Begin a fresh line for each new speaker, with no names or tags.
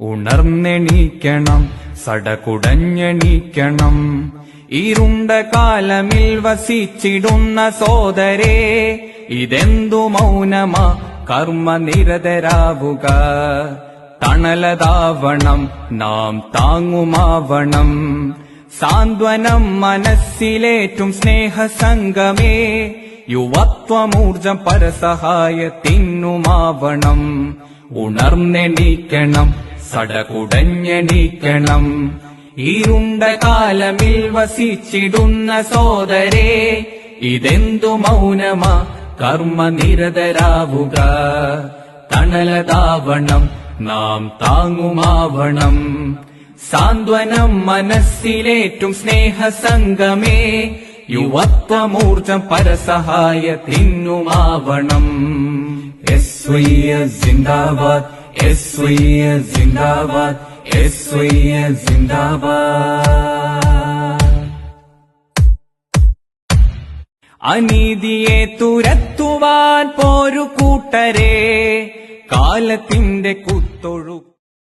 ഉണർന്നെണീക്കണം, സടകുടഞ്ഞെണീക്കണം. ഇരുണ്ട കാലമിൽ വസിച്ചിടുന്ന സോദരേ, ഇതെന്തു മൗനമാ, കർമ്മനിരതരാവുക. തണലതാവണം, നാം താങ്ങുമാവണം. സാന്ത്വനം മനസ്സിലേറ്റും സ്നേഹസംഗമേ, യുവത്വമൂർജം പരസഹായത്തിനുമാവണം. ഉണർന്നെണീക്കണം, സടകുടഞ്ഞെണീക്കണം. ഇരുണ്ട കാലമിൽ വസിച്ചിടുന്ന സോദരേ, ഇതെന്തു മൗനമാ, കർമ്മനിരതരാവുക. തണലതാവണം, നാം താങ്ങുമാവണം. സാന്ത്വനം മനസ്സിലേറ്റും സ്നേഹസംഗമേ, യുവത്വമൂർജം പരസഹായത്തിനുമാവണം. SYS zindabad, SYS zindabad, SYS zindabad. അനീതിയെ തുരത്തുവാൻ പോരു കൂട്ടരെ, കാലത്തിന്റെ കുത്തൊഴു